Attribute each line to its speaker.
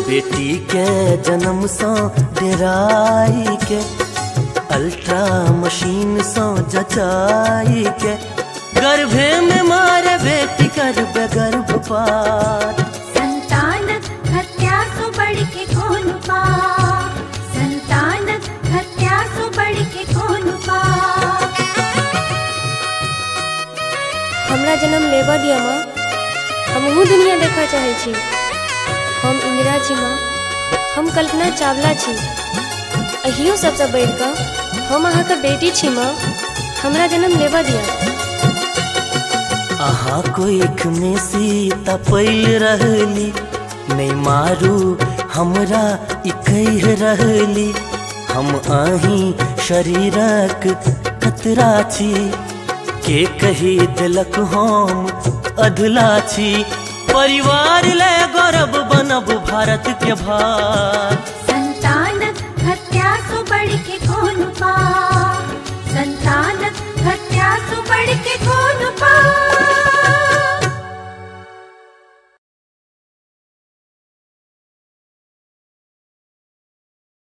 Speaker 1: बेटी के जन्म सो डेराई के अल्ट्रा मशीन सो जचाई के गर्भे में मारे बेटी कर गर्भपात।
Speaker 2: संतान हत्या सो बढ़ के कौन पाप, संतान हत्या सो बढ़ के कौन पाप।
Speaker 3: हमरा जन्म लेबा दिया माँ, हमहू दुनिया देखा चाहे छी। हम इंदिरा छी माँ, हम कल्पना चावला छी। अहियो सबसे बढ़ कऽ हम अहाँ के बेटी छी माँ, हमरा जन्म लेबा दिया।
Speaker 1: अहाँ कोइख में सीता पैल रहली, नहीं मारू हमरा इकह रहली। हम अही शरीरक खतरा छी, के कही दिलक हम अधला छी। परिवार ले गौरव बनब भारत के भार।